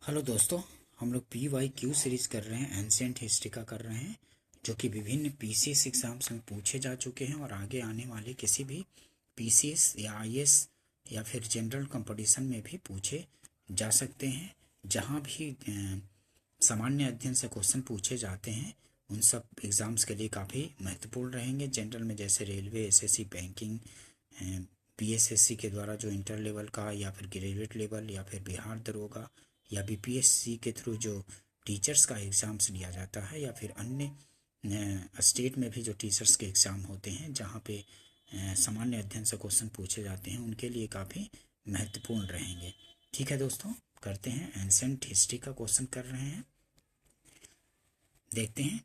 Hello दोस्तों, हम लोग PYQ सीरीज कर रहे हैं, एंशिएंट हिस्ट्री का कर रहे हैं, जो कि विभिन्न PCS एग्जाम्स में पूछे जा चुके हैं और आगे आने वाले किसी भी PCS या IAS या फिर जनरल कंपटीशन में भी पूछे जा सकते हैं। जहां भी सामान्य अध्ययन से क्वेश्चन पूछे जाते हैं उन सब एग्ज़ाम्स के लिए काफ़ी महत्वपूर्ण रहेंगे। जनरल में जैसे रेलवे, SSC, बैंकिंग, PSSC के द्वारा जो इंटर लेवल का या फिर ग्रेजुएट लेवल या फिर बिहार दरोगा या BPSC के थ्रू जो टीचर्स का एग्ज़ाम्स लिया जाता है या फिर अन्य स्टेट में भी जो टीचर्स के एग्ज़ाम होते हैं जहाँ पे सामान्य अध्ययन से क्वेश्चन पूछे जाते हैं, उनके लिए काफ़ी महत्वपूर्ण रहेंगे। ठीक है दोस्तों, करते हैं। एंशिएंट हिस्ट्री का क्वेश्चन कर रहे हैं, देखते हैं।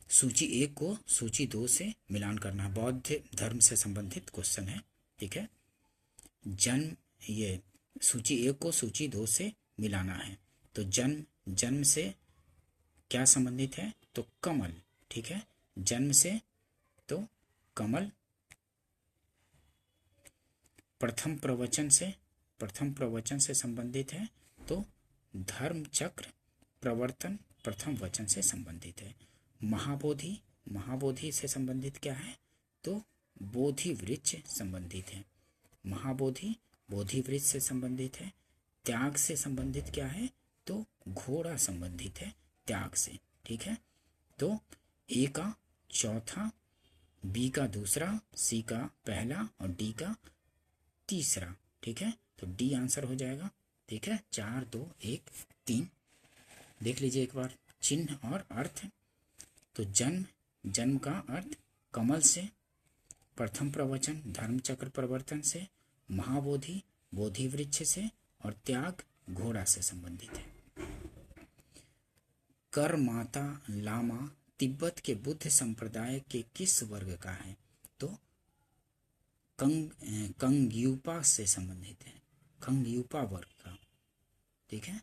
सूची 1 को सूची 2 से मिलान करना, बौद्ध धर्म से संबंधित क्वेश्चन है। ठीक है, जन्म, ये सूची 1 को सूची 2 से मिलाना है। तो जन्म से क्या संबंधित है? तो कमल। ठीक है, जन्म से तो कमल। प्रथम प्रवचन से संबंधित है तो धर्म चक्र प्रवर्तन प्रथम वचन से संबंधित है। महाबोधि से संबंधित क्या है? तो बोधि वृक्ष संबंधित है। महाबोधि बोधि वृक्ष से संबंधित है। त्याग से संबंधित क्या है? तो घोड़ा संबंधित है त्याग से। ठीक है, तो ए का चौथा, बी का दूसरा, सी का पहला और डी का तीसरा। ठीक है, तो डी आंसर हो जाएगा। ठीक है, 4 2 1 3। देख लीजिए एक बार चिन्ह और अर्थ। तो जन्म का अर्थ कमल से, प्रथम प्रवचन धर्म चक्र प्रवर्तन से, महाबोधि बोधि वृक्ष से और त्याग घोड़ा से संबंधित है। कर माता लामा तिब्बत के बुद्ध संप्रदाय के किस वर्ग का है? तो कंग्यूपा से संबंधित है, कंग्यूपा वर्ग का। ठीक है,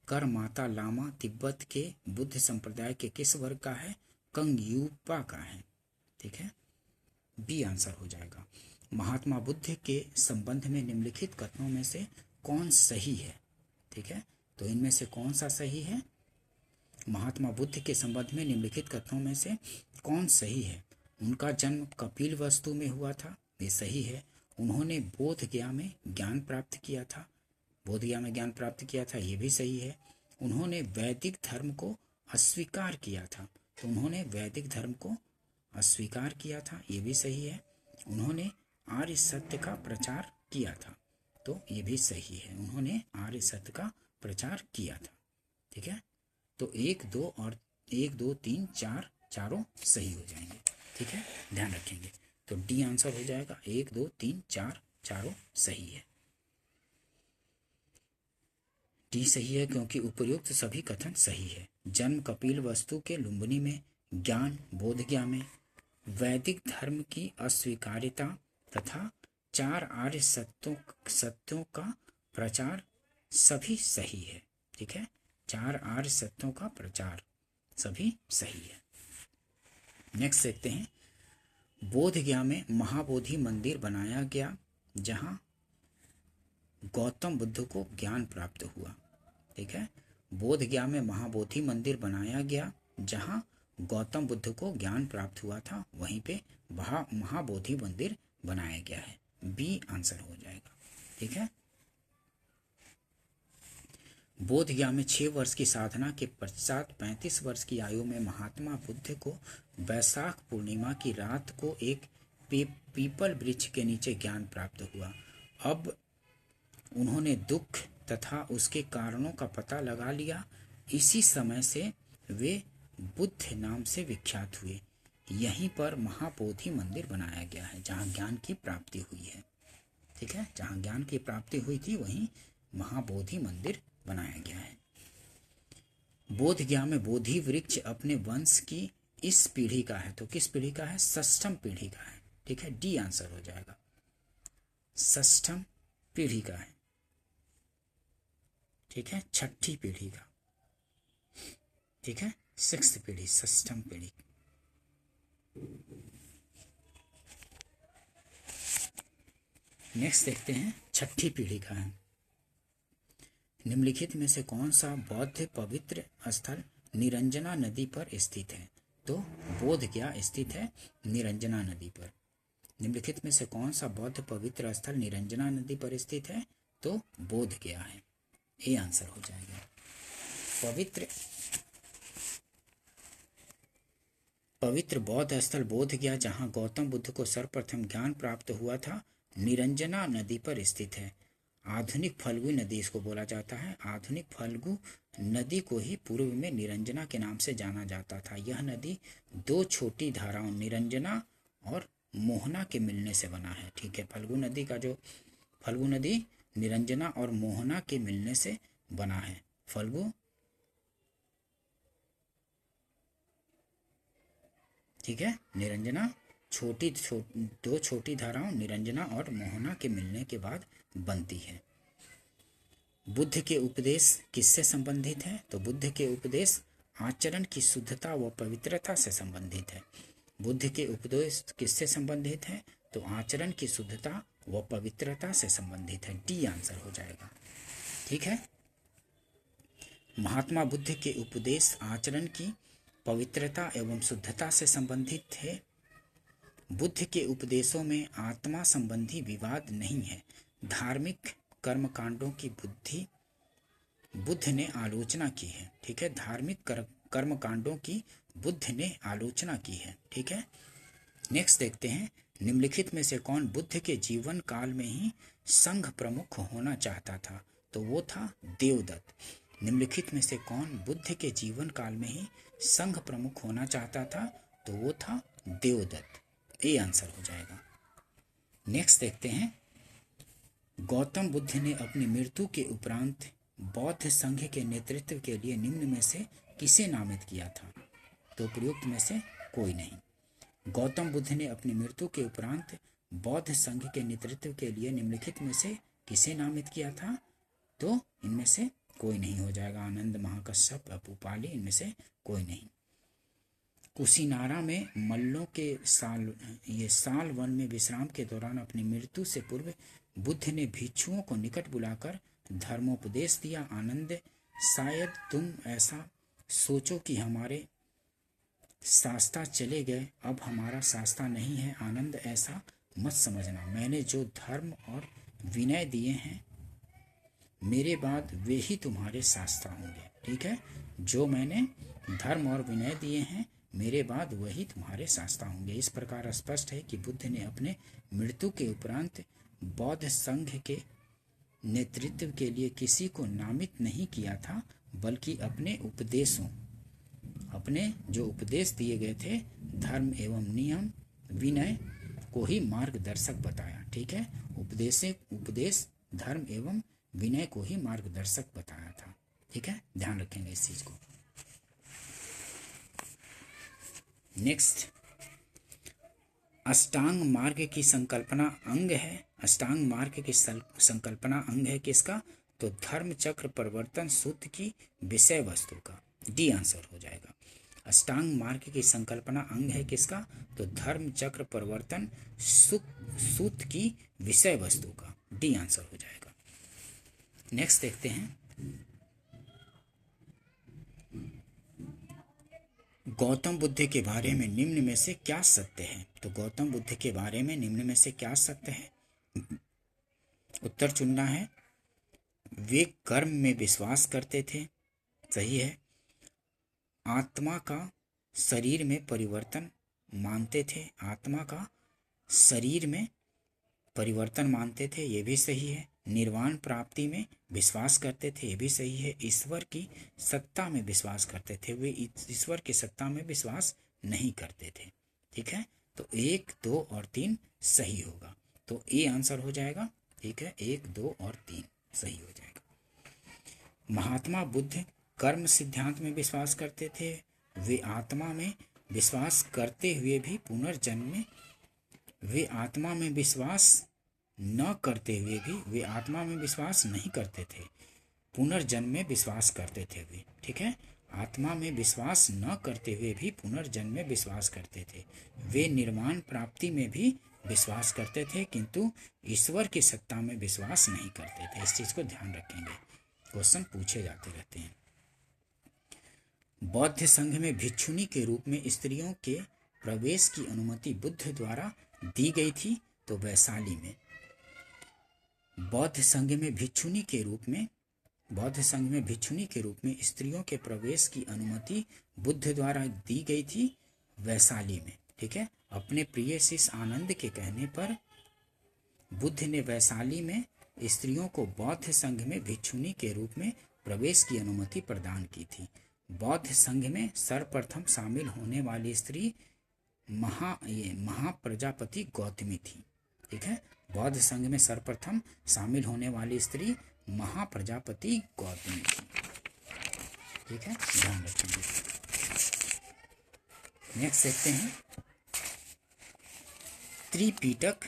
कर माता लामा तिब्बत के बुद्ध संप्रदाय के किस वर्ग का है? कंग्यूपा का है। ठीक है, बी आंसर हो जाएगा। महात्मा बुद्ध के संबंध में निम्नलिखित कथनों में से कौन सही है? ठीक है, तो इनमें से कौन सा सही है? महात्मा बुद्ध के संबंध में निम्नलिखित कथनों में से कौन सही है? उनका जन्म कपिलवस्तु में हुआ था, ये सही है। उन्होंने बोधगया में ज्ञान प्राप्त किया था, बोधगया में ज्ञान प्राप्त किया था, ये भी सही है। उन्होंने वैदिक धर्म को अस्वीकार किया था, तो उन्होंने वैदिक धर्म को अस्वीकार किया था, ये भी सही है। उन्होंने आर्य सत्य का प्रचार किया था, तो ये भी सही है, उन्होंने आर्य सत्य का प्रचार किया था। ठीक है, तो 1 2 3 4 चारों सही हो जाएंगे। ठीक है, ध्यान रखेंगे। तो डी आंसर हो जाएगा। 1 2 3 4 चारों सही है। डी सही है क्योंकि उपयुक्त सभी कथन सही है। जन्म कपिल वस्तु के लुम्बिनी में, ज्ञान बोधगया में, वैदिक धर्म की अस्वीकार्यता तथा 4 आर्य सत्यों का प्रचार सभी सही है। ठीक है, 4 आर्य सत्यों का प्रचार सभी सही है। नेक्स्ट देखते हैं। बोधगया में महाबोधि मंदिर बनाया गया जहां गौतम बुद्ध को ज्ञान प्राप्त हुआ। ठीक है, बोधगया में महाबोधि मंदिर बनाया गया जहां गौतम बुद्ध को ज्ञान प्राप्त हुआ था, वहीं पे महाबोधि मंदिर बनाया गया है। बी आंसर हो जाएगा। ठीक है, बोधगया में 6 वर्ष की साधना के पश्चात 35 वर्ष की आयु में महात्मा बुद्ध को वैशाख पूर्णिमा की रात को एक पीपल वृक्ष के नीचे ज्ञान प्राप्त हुआ। अब उन्होंने दुख तथा उसके कारणों का पता लगा लिया। इसी समय से वे बुद्ध नाम से विख्यात हुए। यहीं पर महाबोधि मंदिर बनाया गया है जहाँ ज्ञान की प्राप्ति हुई है। ठीक है, जहाँ ज्ञान की प्राप्ति हुई थी वहीं महाबोधि मंदिर बनाया गया है। बोधगया में बोधि वृक्ष अपने वंश की इस पीढ़ी का है, तो किस पीढ़ी का है? षष्ठम पीढ़ी का है। ठीक है, डी आंसर हो जाएगा। षष्ठम पीढ़ी का है। ठीक है, छठी पीढ़ी का। ठीक है, 6th पीढ़ी, षष्ठम पीढ़ी। नेक्स्ट देखते हैं, छठी पीढ़ी का है। निम्नलिखित में से कौन सा बौद्ध पवित्र स्थल निरंजना नदी पर स्थित है? तो बोध गया स्थित है निरंजना नदी पर। निम्नलिखित में से कौन सा बौद्ध पवित्र स्थल निरंजना नदी पर स्थित है? तो बोध गया है। ये आंसर हो जाएगा। पवित्र बौद्ध स्थल बोध गया, जहाँ गौतम बुद्ध को सर्वप्रथम ज्ञान प्राप्त हुआ था, निरंजना नदी पर स्थित है। आधुनिक फल्गु नदी इसको बोला जाता है। आधुनिक फल्गु नदी को ही पूर्व में निरंजना के नाम से जाना जाता था। यह नदी दो छोटी धाराओं निरंजना और मोहना के मिलने से बना है। ठीक है, फल्गु नदी निरंजना और मोहना के मिलने से बना है। ठीक है, निरंजना दो छोटी धाराओं निरंजना और मोहना के मिलने के बाद बनती है। बुद्ध के उपदेश किससे संबंधित है? तो बुद्ध के उपदेश आचरण की शुद्धता व पवित्रता से संबंधित है। बुद्ध के उपदेश किससे संबंधित है? तो आचरण की शुद्धता व पवित्रता से संबंधित है। डी आंसर हो जाएगा। ठीक है, महात्मा बुद्ध के उपदेश आचरण की पवित्रता एवं शुद्धता से संबंधित थे। बुद्ध के उपदेशों में आत्मा संबंधी विवाद नहीं है। धार्मिक कर्मकांडों की बुद्ध ने आलोचना की है। ठीक है, धार्मिक कर्मकांडों की बुद्ध ने आलोचना की है। ठीक है, नेक्स्ट देखते हैं, निम्नलिखित में से कौन बुद्ध के जीवन काल में ही संघ प्रमुख होना चाहता था? तो वो था देवदत्त। निम्नलिखित में से कौन बुद्ध के जीवन काल में ही संघ प्रमुख होना चाहता था? तो वो था देवदत्त। ये आंसर हो जाएगा। नेक्स्ट देखते हैं, गौतम बुद्ध ने अपनी मृत्यु के उपरांत बौद्ध संघ के नेतृत्व के लिए निम्न में से किसे नामित किया था? तो उपयुक्त में से कोई नहीं। गौतम बुद्ध ने अपनी मृत्यु के उपरांत बौद्ध संघ के नेतृत्व के लिए निम्नलिखित में से किसे नामित किया था? तो इनमें से कोई नहीं हो जाएगा। आनंद, महाकश्यप, अपुपाली, इनमें से कोई नहीं। कुशीनारा में मल्लों के साल वन में विश्राम के दौरान अपनी मृत्यु से पूर्व बुद्ध ने भिक्षुओं को निकट बुलाकर धर्मोपदेश दिया। आनंद, शायद तुम ऐसा सोचो कि हमारे शास्ता चले गए, अब हमारा शास्ता नहीं है। आनंद, ऐसा मत समझना। मैंने जो धर्म और विनय दिए हैं, मेरे बाद वे ही तुम्हारे शास्ता होंगे। ठीक है, जो मैंने धर्म और विनय दिए हैं, मेरे बाद वही तुम्हारे शास्ता होंगे। इस प्रकार स्पष्ट है कि बुद्ध ने अपने मृत्यु के उपरांत बौद्ध संघ के नेतृत्व के लिए किसी को नामित नहीं किया था, बल्कि अपने जो उपदेश दिए गए थे, धर्म एवं नियम विनय को ही मार्गदर्शक बताया। ठीक है, उपदेश धर्म एवं विनय को ही मार्गदर्शक बताया था। ठीक है, ध्यान रखेंगे इस चीज को। नेक्स्ट, अष्टांग मार्ग की संकल्पना अंग है। अष्टांग मार्ग की संकल्पना अंग है किसका? तो धर्म चक्र परिवर्तन सूत्र की विषय वस्तु का। डी आंसर हो जाएगा। अष्टांग मार्ग की संकल्पना अंग है किसका? तो धर्म चक्र परिवर्तन सूत्र की विषय वस्तु का। डी आंसर हो जाएगा। नेक्स्ट देखते हैं, गौतम बुद्ध के बारे में निम्न में से क्या सत्य है? तो गौतम बुद्ध के बारे में निम्न में से क्या सत्य है? उत्तर चुनना है। वे कर्म में विश्वास करते थे, सही है। आत्मा का शरीर में परिवर्तन मानते थे, आत्मा का शरीर में परिवर्तन मानते थे, ये भी सही है। निर्वाण प्राप्ति में विश्वास करते थे, ये भी सही है। ईश्वर की सत्ता में विश्वास करते थे, वे ईश्वर की सत्ता में विश्वास नहीं करते थे। ठीक है, तो 1, 2 और 3 सही होगा। तो ए आंसर हो जाएगा। ठीक है, 1, 2 और 3 सही हो जाएगा। महात्मा बुद्ध कर्म सिद्धांत में विश्वास करते थे। वे आत्मा में विश्वास करते हुए भी पुनर्जन्म में, वे आत्मा में विश्वास न करते हुए भी, वे आत्मा में विश्वास नहीं करते थे, पुनर्जन्म में विश्वास करते थे वे। ठीक है, आत्मा में विश्वास न करते हुए भी पुनर्जन्म में विश्वास करते थे। वे निर्वाण प्राप्ति में भी विश्वास करते थे, किंतु ईश्वर की सत्ता में विश्वास नहीं करते थे। इस चीज को ध्यान रखेंगे। क्वेश्चन पूछे जाते रहते हैं। बौद्ध संघ में भिक्षुनी के रूप में स्त्रियों के प्रवेश की अनुमति बुद्ध द्वारा दी गई थी, तो वैशाली में। बौद्ध संघ में भिक्षुनी के रूप में स्त्रियों के प्रवेश की अनुमति बुद्ध द्वारा दी गई थी, वैशाली में। ठीक है, अपने प्रिय शिष्य आनंद के कहने पर बुद्ध ने वैशाली में स्त्रियों को बौद्ध संघ में भिक्षुनी के रूप में प्रवेश की अनुमति प्रदान की थी। बौद्ध संघ में सर्वप्रथम शामिल होने वाली स्त्री महाप्रजापति गौतमी थी। ठीक है, बौद्ध संघ में सर्वप्रथम शामिल होने वाली स्त्री महाप्रजापति गौतमी थी। ठीक है, ध्यान रखेंगे। नेक्स्ट देखते हैं त्रिपिटक।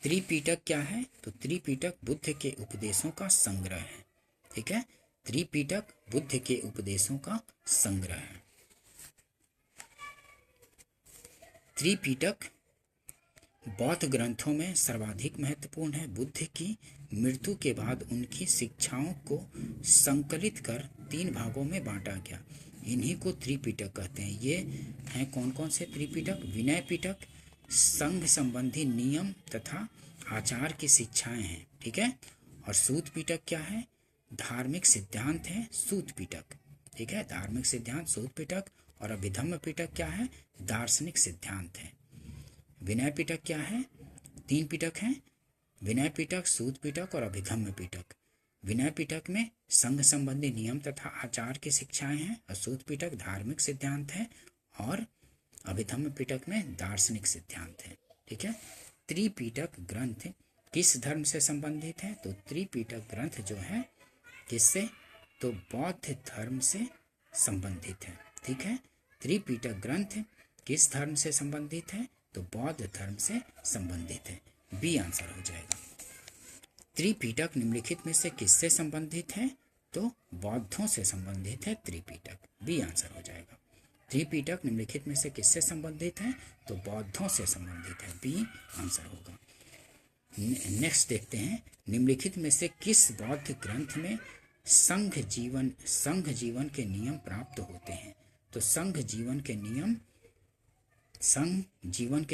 त्रिपिटक क्या है? तो त्रिपिटक बुद्ध के उपदेशों का संग्रह है। ठीक है, त्रिपिटक बुद्ध के उपदेशों का संग्रह है। त्रिपिटक बौद्ध ग्रंथों में सर्वाधिक महत्वपूर्ण है। बुद्ध की मृत्यु के बाद उनकी शिक्षाओं को संकलित कर 3 भागों में बांटा गया। इन्हीं को त्रिपिटक कहते हैं। ये हैं कौन कौन से त्रिपिटक? विनय पिटक संघ संबंधी नियम तथा आचार की शिक्षाएं हैं। ठीक है, और सूत पिटक क्या है? धार्मिक सिद्धांत है सूत पिटक। ठीक है, धार्मिक सिद्धांत सूत पिटक। और अभिधम्म पिटक क्या है? दार्शनिक सिद्धांत है। विनय पिटक क्या है? 3 पिटक हैं, विनय पिटक, सूत पिटक और अभिधम्म पिटक। विनय पिटक में संघ संबंधी नियम तथा आचार की शिक्षाएं हैं, और सूत पिटक धार्मिक सिद्धांत है, और अभिधम्म पिटक में दार्शनिक सिद्धांत है। ठीक है, त्रिपिटक ग्रंथ किस धर्म से संबंधित है? तो त्रिपिटक ग्रंथ जो है किससे? तो बौद्ध धर्म से संबंधित है। ठीक है, त्रिपिटक ग्रंथ किस धर्म से संबंधित है? तो बौद्ध धर्म से संबंधित है। बी आंसर हो जाएगा। त्रिपिटक निम्नलिखित में से किससे संबंधित है? तो बौद्धों से संबंधित है त्रिपिटक। बी आंसर हो जाएगा। त्रिपिटक निम्नलिखित में से किससे संबंधित है? तो बौद्धों से संबंधित है। बी आंसर होगा। नेक्स्ट देखते हैं, निम्नलिखित में से किस बौद्ध ग्रंथ में संघ जीवन के नियम प्राप्त होते हैं? तो संघ जीवन के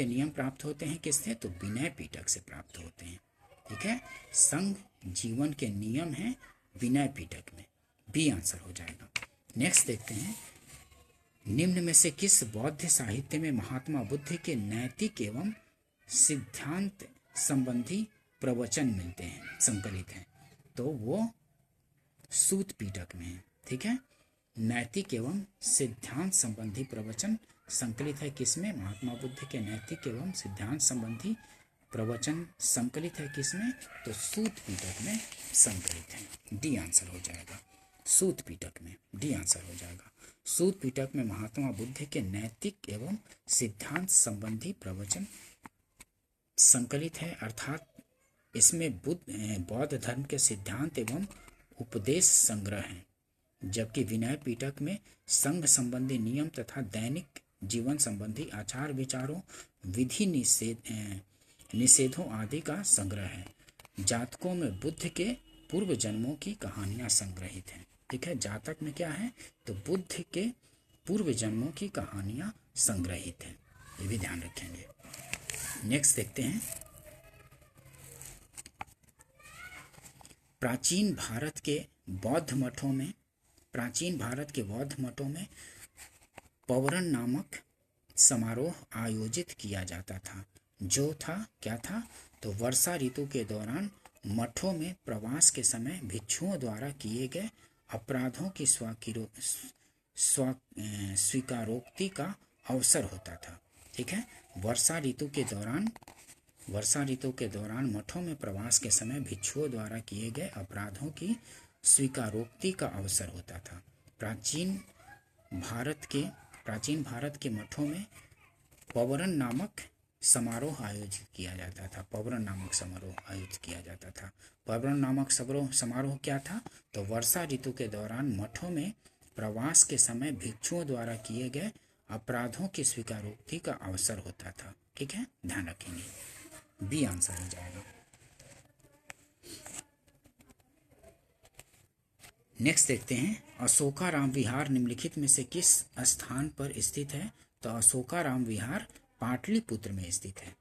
नियम प्राप्त होते हैं किससे? तो विनय पिटक से प्राप्त होते हैं। ठीक है, संघ जीवन के नियम हैं विनय पिटक में। बी आंसर हो जाएगा। नेक्स्ट देखते हैं, निम्न में से किस बौद्ध साहित्य में महात्मा बुद्ध के नैतिक एवं सिद्धांत संबंधी प्रवचन मिलते हैं, संकलित हैं? तो वो सूत पिटक में है। ठीक है, नैतिक एवं सिद्धांत संबंधी प्रवचन संकलित है किसमें? महात्मा बुद्ध के नैतिक एवं सिद्धांत संबंधी प्रवचन संकलित है किसमें? तो सूत पिटक में संकलित है। डी आंसर हो जाएगा। सूत पिटक में डी आंसर हो जाएगा। सूत पिटक में महात्मा बुद्ध के नैतिक एवं सिद्धांत संबंधी प्रवचन संकलित है, अर्थात इसमें बौद्ध धर्म के सिद्धांत एवं उपदेश संग्रह है। जबकि विनय पिटक में संघ संबंधी नियम तथा दैनिक जीवन संबंधी आचार विचारों, विधि निषेधों आदि का संग्रह है। जातकों में बुद्ध के पूर्व जन्मों की कहानियां संग्रहित हैं। ठीक है, जातक में क्या है? तो बुद्ध के पूर्व जन्मों की कहानियां संग्रहित हैं। ये भी ध्यान रखेंगे। नेक्स्ट देखते हैं, प्राचीन भारत के बौद्ध मठों में पौवरन नामक समारोह आयोजित किया जाता था, जो था क्या था? तो वर्षा ऋतु के दौरान मठों में प्रवास के समय भिक्षुओं द्वारा किए गए अपराधों की स्वीकारोक्ति का अवसर होता था। ठीक है, वर्षा ऋतु के दौरान मठों में प्रवास के समय भिक्षुओं द्वारा किए गए अपराधों की स्वीकारोक्ति का अवसर होता था। प्राचीन भारत के मठों में पौवरन नामक समारोह आयोजित किया जाता था। पौवरन नामक समारोह क्या था? तो वर्षा ऋतु के दौरान मठों में प्रवास के समय भिक्षुओं द्वारा किए गए अपराधों की स्वीकारोक्ति का अवसर होता था। ठीक है, ध्यान रखेंगे। बी आंसर हो जाएगा। नेक्स्ट देखते हैं, अशोकाराम विहार निम्नलिखित में से किस स्थान पर स्थित है? तो अशोकाराम विहार पाटलिपुत्र में स्थित है।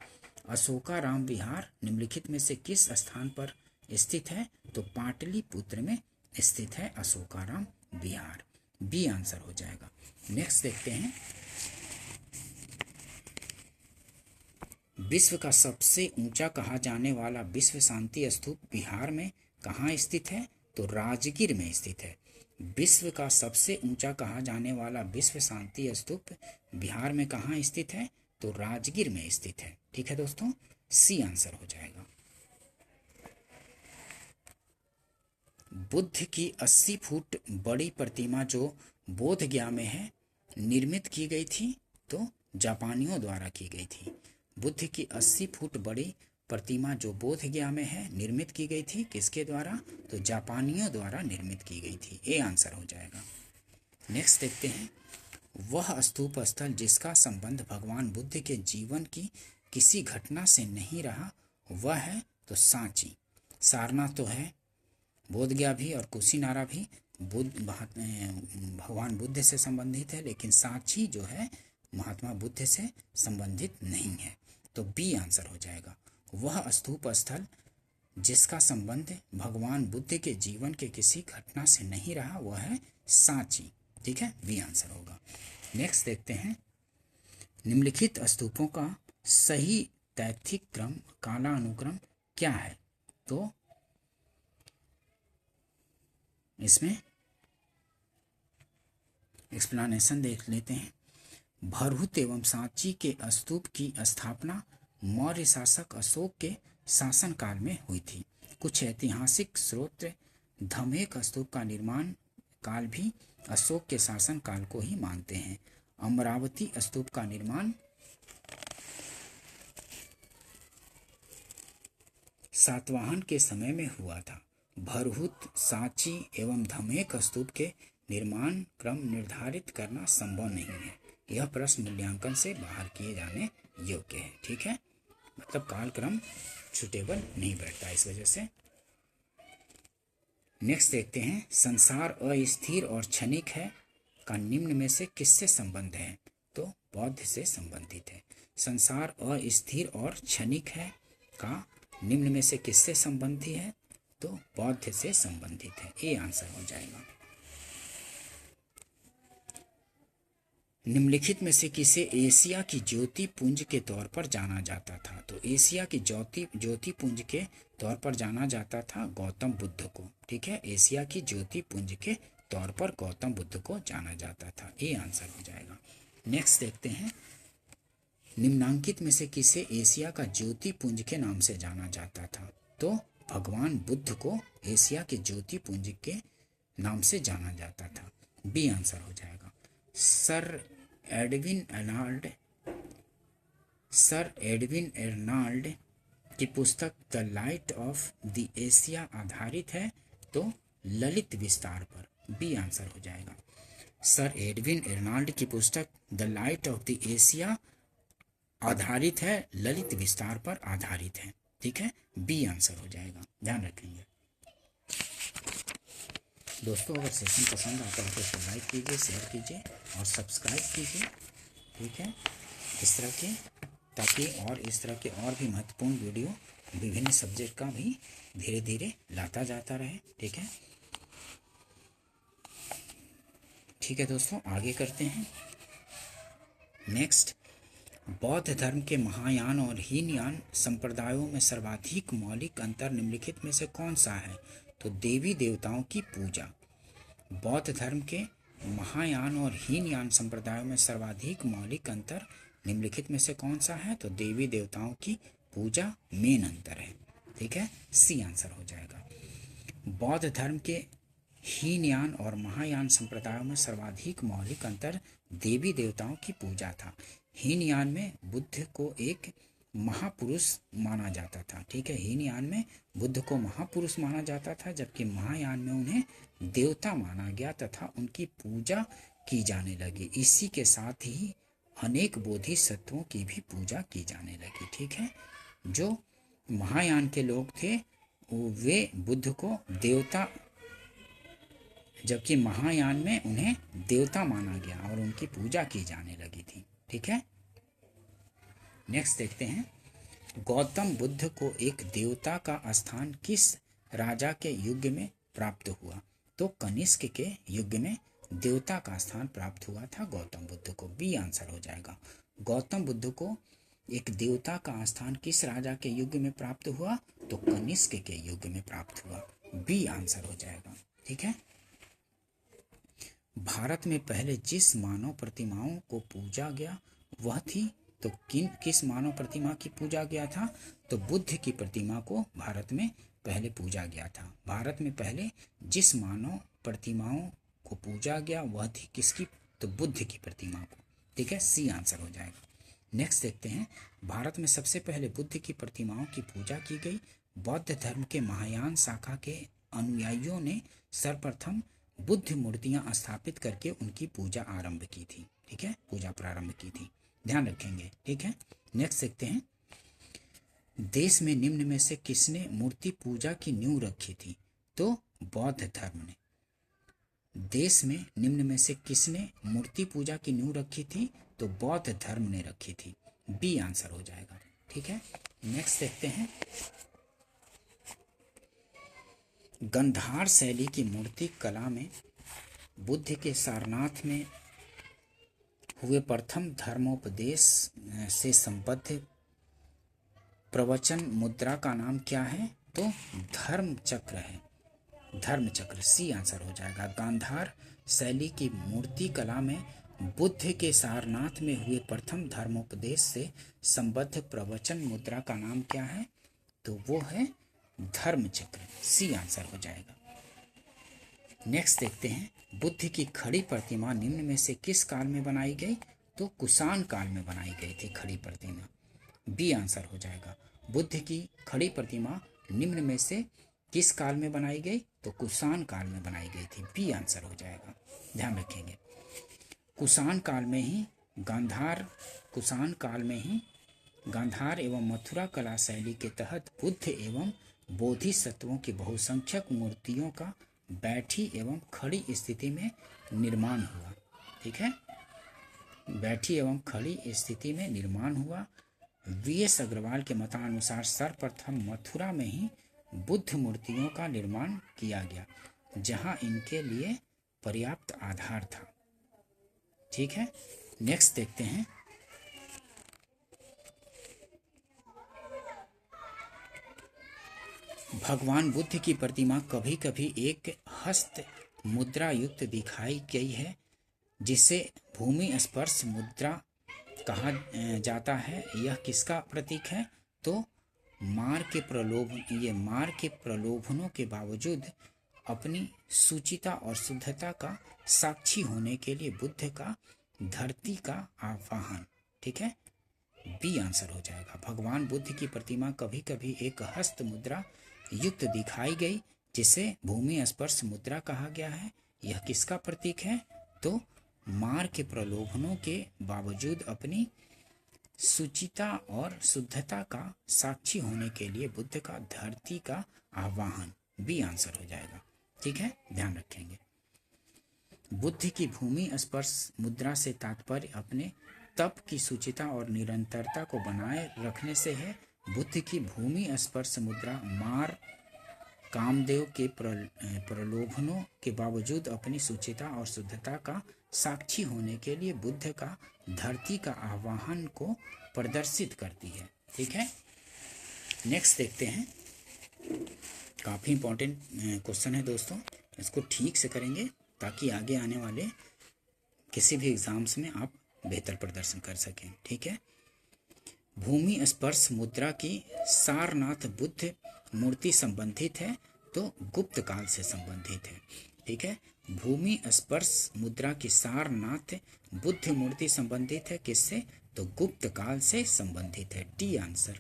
अशोकाराम विहार निम्नलिखित में से किस स्थान पर स्थित है? तो पाटलिपुत्र में स्थित है अशोकाराम विहार। बी आंसर हो जाएगा। नेक्स्ट देखते हैं, विश्व का सबसे ऊंचा कहा जाने वाला विश्व शांति स्तूप बिहार में कहाँ स्थित है? तो राजगीर में स्थित है। विश्व का सबसे ऊंचा कहा जाने वाला विश्व शांति स्तूप बिहार में कहाँ स्थित है? तो राजगीर में स्थित है। ठीक है दोस्तों, सी आंसर हो जाएगा। बुद्ध की 80 फुट बड़ी प्रतिमा जो बोध गया में है निर्मित की गई थी? तो जापानियों द्वारा की गई थी। बुद्ध की 80 फुट बड़ी प्रतिमा जो बोध गया में है निर्मित की गई थी, किसके द्वारा? तो जापानियों द्वारा निर्मित की गई थी। ए आंसर हो जाएगा। नेक्स्ट देखते हैं, वह स्तूप स्थल जिसका संबंध भगवान बुद्ध के जीवन की किसी घटना से नहीं रहा वह है? तो सांची। सारनाथ तो है, बोधगया भी और कुशीनारा भी भगवान बुद्ध से संबंधित है, लेकिन सांची जो है महात्मा बुद्ध से संबंधित नहीं है। तो बी आंसर हो जाएगा। वह स्तूप स्थल जिसका संबंध भगवान बुद्ध के जीवन के किसी घटना से नहीं रहा वह है सांची। ठीक है, बी आंसर होगा। नेक्स्ट देखते हैं, निम्नलिखित स्तूपों का सही तैथिक क्रम कालानुक्रम क्या है? तो इसमें एक्सप्लेनेशन देख लेते हैं। भरहुत एवं सांची के स्तूप की स्थापना मौर्य शासक अशोक के शासनकाल में हुई थी। कुछ ऐतिहासिक स्रोत धमेक स्तूप का निर्माण काल भी अशोक के शासन काल को ही मानते हैं। अमरावती स्तूप का निर्माण सातवाहन के समय में हुआ था। भरहुत, सांची एवं धमेक स्तूप के निर्माण क्रम निर्धारित करना संभव नहीं है। यह प्रश्न मूल्यांकन से बाहर किए जाने योग्य है। ठीक है, मतलब कालक्रम सुटेबल नहीं बैठता इस वजह से। नेक्स्ट देखते हैं, संसार अस्थिर और क्षणिक है का निम्न में से किससे संबंध है? तो बौद्ध से संबंधित है। संसार अस्थिर और क्षणिक है का निम्न में से किससे संबंधी है? तो बौद्ध से संबंधित है। ए आंसर हो जाएगा। निम्नलिखित में से किसे एशिया की ज्योति पुंज के तौर पर जाना जाता था? तो एशिया की ज्योति पुंज के तौर पर जाना जाता था गौतम बुद्ध को। ठीक है, एशिया की ज्योति पुंज के तौर पर गौतम बुद्ध को जाना जाता था। ए आंसर हो जाएगा। नेक्स्ट देखते हैं, निम्नांकित में से किसे एशिया का ज्योति पुंज के नाम से जाना जाता था? तो भगवान बुद्ध को एशिया के ज्योति पुंज के नाम से जाना जाता था। बी आंसर हो जाएगा। सर एडविन एर्नाल्ड की पुस्तक the light of the Asia आधारित है? तो ललित विस्तार पर। बी आंसर हो जाएगा। सर एडविन एर्नाल्ड की पुस्तक the light of the Asia आधारित है, ललित विस्तार पर आधारित है। ठीक है, बी आंसर हो जाएगा, ध्यान रखेंगे दोस्तों। अगर सेशन पसंद आता है तो इसको लाइक कीजिए, शेयर कीजिए और सब्सक्राइब कीजिए। ठीक है, इस तरह के ताकि और इस तरह के और भी महत्वपूर्ण वीडियो विभिन्न सब्जेक्ट का भी धीरे धीरे लाता जाता रहे। ठीक है, ठीक है दोस्तों, आगे करते हैं। नेक्स्ट, बौद्ध धर्म के महायान और हीनयान संप्रदायों में सर्वाधिक मौलिक अंतर निम्नलिखित में से कौन सा है? तो देवी देवताओं की पूजा। बौद्ध धर्म के महायान और हीनयान संप्रदायों में सर्वाधिक मौलिक अंतर निम्नलिखित में से कौन सा है? तो देवी देवताओं की पूजा मेन अंतर है। ठीक है, सी आंसर हो जाएगा। बौद्ध धर्म के हीनयान और महायान संप्रदायों में सर्वाधिक मौलिक अंतर देवी देवताओं की पूजा था। हीनयान में बुद्ध को एक महापुरुष माना जाता था। ठीक है, हीनयान में बुद्ध को महापुरुष माना जाता था, जबकि महायान में उन्हें देवता माना गया तथा उनकी पूजा की जाने लगी। इसी के साथ ही अनेक बोधिसत्वों की भी पूजा की जाने लगी। ठीक है, जो महायान के लोग थे वे बुद्ध को देवता जबकि महायान में उन्हें देवता माना गया और उनकी पूजा की जाने लगी थी। ठीक है, नेक्स्ट देखते हैं, गौतम बुद्ध को एक देवता का स्थान किस राजा के युग में प्राप्त हुआ? तो कनिष्क के युग में देवता का स्थान प्राप्त हुआ था गौतम बुद्ध को। बी आंसर हो जाएगा। गौतम बुद्ध को एक देवता का स्थान किस राजा के युग में प्राप्त हुआ? तो कनिष्क के युग में प्राप्त हुआ। बी आंसर हो जाएगा। ठीक है, भारत में पहले जिस मानव प्रतिमाओं को पूजा गया वह थी, तो किस मानव प्रतिमा की पूजा गया था? तो बुद्ध की प्रतिमा को भारत में पहले पूजा गया था। भारत में पहले जिस मानव प्रतिमाओं को पूजा गया वह थी किसकी? तो बुद्ध की प्रतिमा को। ठीक है, सी आंसर हो जाएगा। नेक्स्ट देखते हैं, भारत में सबसे पहले बुद्ध की प्रतिमाओं की पूजा की गई। बौद्ध धर्म के महायान शाखा के अनुयायियों ने सर्वप्रथम बुद्ध मूर्तियां स्थापित करके उनकी पूजा आरंभ की थी। ठीक है, पूजा प्रारंभ की थी, ध्यान रखेंगे। ठीक है, नेक्स्ट देखते हैं, देश में निम्न में से किसने मूर्ति पूजा की नींव रखी थी? तो बौद्ध धर्म ने। देश में निम्न में से किसने मूर्ति पूजा की नींव रखी थी? तो बौद्ध धर्म ने रखी थी। बी आंसर हो जाएगा। ठीक है, नेक्स्ट देखते हैं, गांधार शैली की मूर्ति कला में बुद्ध के सारनाथ में हुए प्रथम धर्मोपदेश से संबद्ध प्रवचन मुद्रा का नाम क्या है? तो धर्म चक्र है। धर्म चक्र, सी आंसर हो जाएगा। गांधार शैली की मूर्ति कला में बुद्ध के सारनाथ में हुए प्रथम धर्मोपदेश से संबद्ध प्रवचन मुद्रा का नाम क्या है? तो वो है धर्म चक्र। सी आंसर हो जाएगा। नेक्स्ट देखते हैं, बुद्ध की खड़ी प्रतिमा निम्न में से किस काल में बनाई गई? तो कुषाण काल में बनाई गई थी खड़ी प्रतिमा। बी आंसर हो जाएगा। बुद्ध की खड़ी प्रतिमा निम्न में से किस काल में बनाई गई? तो कुषाण काल में बनाई गई थी। बी आंसर हो जाएगा, ध्यान रखेंगे। कुषाण काल में ही गांधार एवं मथुरा कला शैली के तहत बुद्ध एवं बोधिसत्वों की बहुसंख्यक मूर्तियों का बैठी एवं खड़ी स्थिति में निर्माण हुआ। ठीक है, बैठी एवं खड़ी स्थिति में निर्माण हुआ। वी.एस. अग्रवाल के मतानुसार सर्वप्रथम मथुरा में ही बुद्ध मूर्तियों का निर्माण किया गया, जहां इनके लिए पर्याप्त आधार था। ठीक है, नेक्स्ट देखते हैं, भगवान बुद्ध की प्रतिमा कभी कभी एक हस्त मुद्रा युक्त दिखाई गई है, जिसे भूमि स्पर्श मुद्रा कहा जाता है। यह किसका प्रतीक है? तो मार के प्रलोभनों के बावजूद अपनी सुचिता और शुद्धता का साक्षी होने के लिए बुद्ध का धरती का आह्वान। ठीक है, बी आंसर हो जाएगा। भगवान बुद्ध की प्रतिमा कभी कभी एक हस्त मुद्रा युक्त दिखाई गई, जिसे भूमि स्पर्श मुद्रा कहा गया है। यह किसका प्रतीक है? तो मार के प्रलोभनों के बावजूद अपनी सुचिता और शुद्धता का साक्षी होने के लिए बुद्ध का धरती का आह्वान। बी आंसर हो जाएगा। ठीक है, ध्यान रखेंगे। बुद्ध की भूमि स्पर्श मुद्रा से तात्पर्य अपने तप की सुचिता और निरंतरता को बनाए रखने से है। बुद्ध की भूमि स्पर्श मुद्रा मार कामदेव के प्रलोभनों के बावजूद अपनी सुचिता और शुद्धता का साक्षी होने के लिए बुद्ध का धरती का आह्वान को प्रदर्शित करती है। ठीक है, नेक्स्ट देखते हैं, काफ़ी इंपॉर्टेंट क्वेश्चन है दोस्तों, इसको ठीक से करेंगे ताकि आगे आने वाले किसी भी एग्जाम्स में आप बेहतर प्रदर्शन कर सकें। ठीक है, भूमि स्पर्श मुद्रा की सारनाथ बुद्ध मूर्ति संबंधित है, तो गुप्त काल से संबंधित है। ठीक है, भूमि स्पर्श मुद्रा की सारनाथ बुद्ध मूर्ति संबंधित है किससे? तो गुप्त काल से संबंधित है। डी आंसर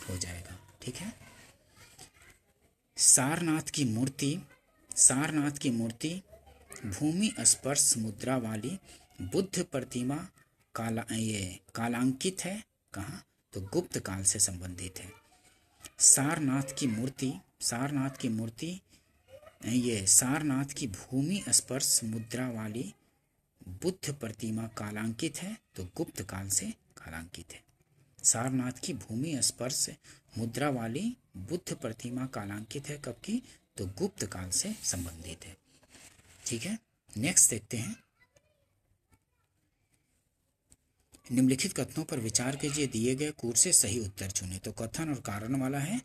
हो जाएगा। ठीक है, सारनाथ की मूर्ति भूमि स्पर्श मुद्रा वाली बुद्ध प्रतिमा कालांकित है। कहाँ? तो गुप्त काल से संबंधित है। सारनाथ की मूर्ति ये सारनाथ की भूमि स्पर्श मुद्रा वाली बुद्ध प्रतिमा कालांकित है, तो गुप्त काल से कालांकित है। सारनाथ की भूमि स्पर्श मुद्रा वाली बुद्ध प्रतिमा कालांकित है, कब की? तो गुप्त काल से संबंधित है। ठीक है, नेक्स्ट देखते हैं। निम्नलिखित कथनों पर विचार कीजिए, दिए गए कूट से सही उत्तर चुने। तो कथन और कारण वाला है,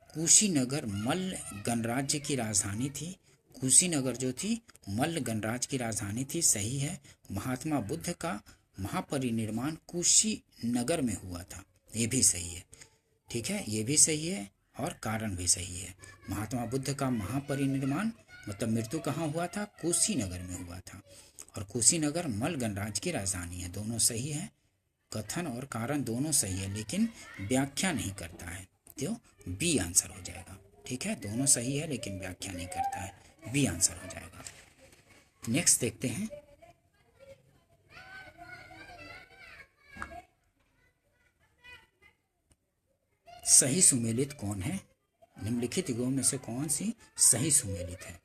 कुशीनगर मल्ल गणराज्य की राजधानी थी। कुशीनगर जो थी मल्ल गणराज्य की राजधानी थी, सही है। महात्मा बुद्ध का महापरिनिर्वाण कुशीनगर में हुआ था, ये भी सही है। ठीक है, ये भी सही है और कारण भी सही है। महात्मा बुद्ध का महापरिनिर्वाण मतलब मृत्यु कहाँ हुआ था? कुशीनगर में हुआ था, और कुशीनगर मल्ल गणराज्य की राजधानी है। दोनों सही है, कथन और कारण दोनों सही है, लेकिन व्याख्या नहीं करता है, तो बी आंसर हो जाएगा। ठीक है, दोनों सही है लेकिन व्याख्या नहीं करता है, बी आंसर हो जाएगा। नेक्स्ट देखते हैं। सही सुमेलित कौन है? निम्नलिखित युगों में से कौन सी सही सुमेलित है?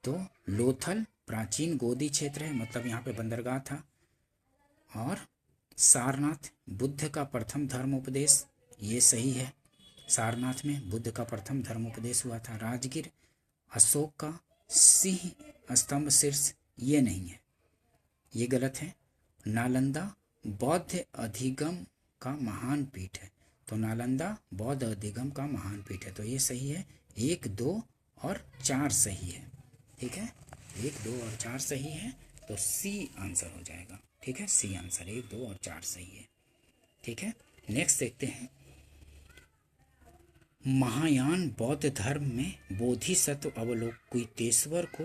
तो लोथल प्राचीन गोदी क्षेत्र है, मतलब यहाँ पे बंदरगाह था। और सारनाथ बुद्ध का प्रथम धर्म उपदेश, ये सही है। सारनाथ में बुद्ध का प्रथम धर्म उपदेश हुआ था। राजगीर अशोक का सिंह स्तंभ शीर्ष, ये नहीं है, ये गलत है। नालंदा बौद्ध अधिगम का महान पीठ है, तो नालंदा बौद्ध अधिगम का महान पीठ है, तो ये सही है। 1, 2 और 4 सही है। ठीक है, 1, 2 और 4 सही है, तो सी आंसर हो जाएगा। ठीक है, सी आंसर, 1, 2 और 4 सही है। ठीक है, नेक्स्ट देखते हैं। महायान बौद्ध धर्म में बोधिसत्व अवलोकितेश्वर को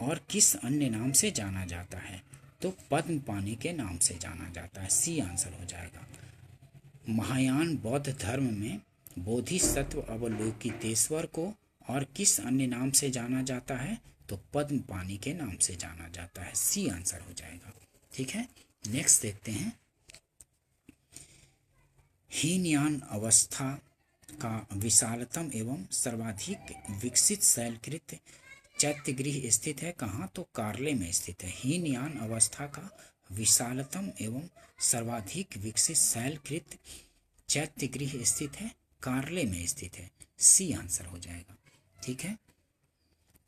और किस अन्य नाम से जाना जाता है? तो पद्म पानी के नाम से जाना जाता है, सी आंसर हो जाएगा। महायान बौद्ध धर्म में बोधिसत्व अवलोकितेश्वर को और किस अन्य नाम से जाना जाता है? तो पद्म पानी के नाम से जाना जाता है, सी आंसर हो जाएगा। ठीक है, नेक्स्ट देखते हैं। हीनयान अवस्था का विशालतम एवं सर्वाधिक विकसित शैलकृत चैत्यगृह स्थित है, कहाँ? तो कार्ले में स्थित है। हीनयान अवस्था का विशालतम एवं सर्वाधिक विकसित शैलकृत चैत्यगृह स्थित है, कार्ले में स्थित है, सी आंसर हो जाएगा। ठीक है,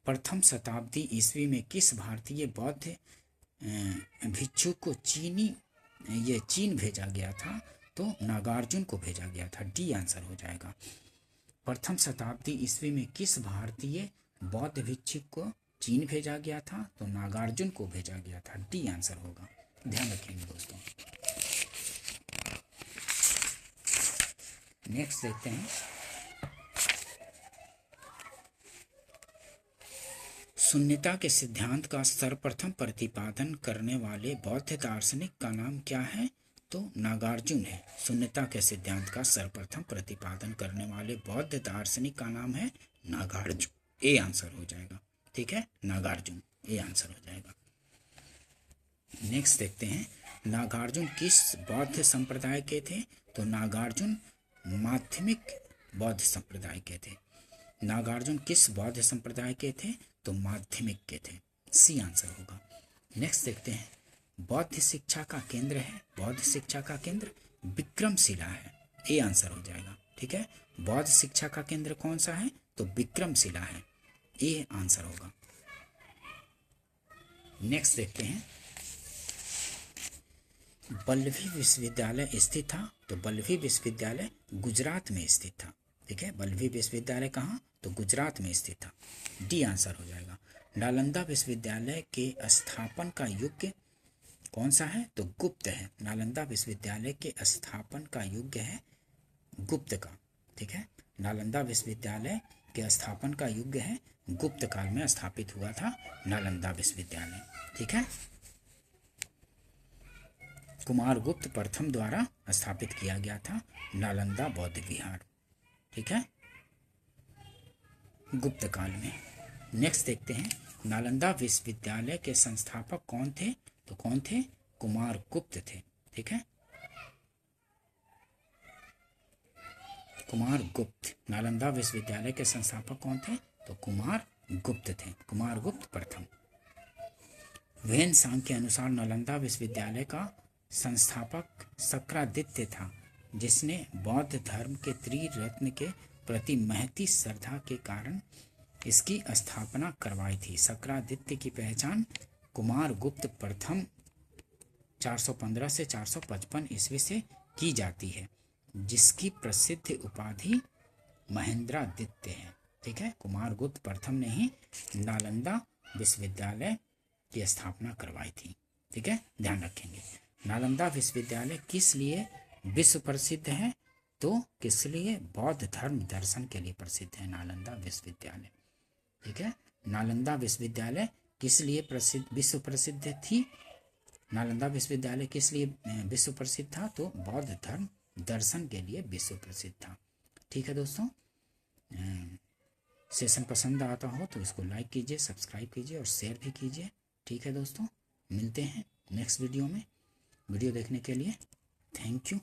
प्रथम शताब्दी ईस्वी में किस भारतीय बौद्ध भिक्षु को चीन भेजा गया था? तो नागार्जुन को भेजा गया था, डी आंसर हो जाएगा। प्रथम शताब्दी ईस्वी में किस भारतीय बौद्ध भिक्षुक को चीन भेजा गया था? तो नागार्जुन को भेजा गया था, डी आंसर होगा, ध्यान रखेंगे दोस्तों। नेक्स्ट देखते हैं। शून्यता के सिद्धांत का सर्वप्रथम प्रतिपादन करने वाले बौद्ध दार्शनिक का नाम क्या है? तो नागार्जुन है। शून्यता के सिद्धांत का सर्वप्रथम प्रतिपादन करने वाले बौद्ध दार्शनिक का नाम है नागार्जुन, ए आंसर हो जाएगा। ठीक है, नागार्जुन, ए आंसर हो जाएगा। नेक्स्ट देखते हैं। नागार्जुन किस बौद्ध संप्रदाय के थे? तो नागार्जुन माध्यमिक बौद्ध संप्रदाय के थे। नागार्जुन किस बौद्ध संप्रदाय के थे? तो माध्यमिक के थे, सी आंसर होगा। नेक्स्ट देखते हैं। बौद्ध शिक्षा का केंद्र है, बौद्ध शिक्षा का केंद्र विक्रमशिला है, ए आंसर हो जाएगा। ठीक है, बौद्ध शिक्षा का केंद्र कौन सा है? तो विक्रमशिला है, ए आंसर होगा। नेक्स्ट देखते हैं। बल्लभी विश्वविद्यालय स्थित था, तो बल्लभी विश्वविद्यालय गुजरात में स्थित था। ठीक है, बल्लभी विश्वविद्यालय कहाँ? तो गुजरात में स्थित था, डी आंसर हो जाएगा। नालंदा विश्वविद्यालय के स्थापन का युग कौन सा है? तो गुप्त है। नालंदा विश्वविद्यालय के स्थापन का युग है गुप्त का। ठीक है, नालंदा विश्वविद्यालय के स्थापन का युग है गुप्त काल में स्थापित हुआ था नालंदा विश्वविद्यालय। ठीक है, कुमारगुप्त प्रथम द्वारा स्थापित किया गया था नालंदा बौद्ध विहार। ठीक है, गुप्त काल में। नेक्स्ट देखते हैं। नालंदा विश्वविद्यालय के संस्थापक कौन थे? तो कौन थे? कुमारगुप्त थे। ठीक है, कुमारगुप्त। नालंदा विश्वविद्यालय के संस्थापक कौन थे? तो कुमारगुप्त गुप्त थे, कुमारगुप्त प्रथम। वेन सांग के अनुसार नालंदा विश्वविद्यालय का संस्थापक शक्रादित्य था, जिसने बौद्ध धर्म के त्रिरत्न के प्रति महती श्रद्धा के कारण इसकी स्थापना करवाई थी। शक्रादित्य की पहचान कुमारगुप्त प्रथम 415 से 455 ईस्वी से की जाती है, जिसकी प्रसिद्ध उपाधि महेंद्रादित्य है। ठीक है, कुमारगुप्त प्रथम ने ही नालंदा विश्वविद्यालय की स्थापना करवाई थी। ठीक है, ध्यान रखेंगे। नालंदा विश्वविद्यालय किस लिए विश्व प्रसिद्ध है? तो किस लिए? बौद्ध धर्म दर्शन के लिए प्रसिद्ध है नालंदा विश्वविद्यालय। ठीक है, नालंदा विश्वविद्यालय किस लिए प्रसिद्ध, विश्व प्रसिद्ध थी? नालंदा विश्वविद्यालय किस लिए विश्व प्रसिद्ध था? तो बौद्ध धर्म दर्शन के लिए विश्व प्रसिद्ध था। ठीक है दोस्तों, सेशन पसंद आता हो तो इसको लाइक कीजिए, सब्सक्राइब कीजिए और शेयर भी कीजिए। ठीक है दोस्तों, मिलते हैं नेक्स्ट वीडियो में। वीडियो देखने के लिए थैंक यू।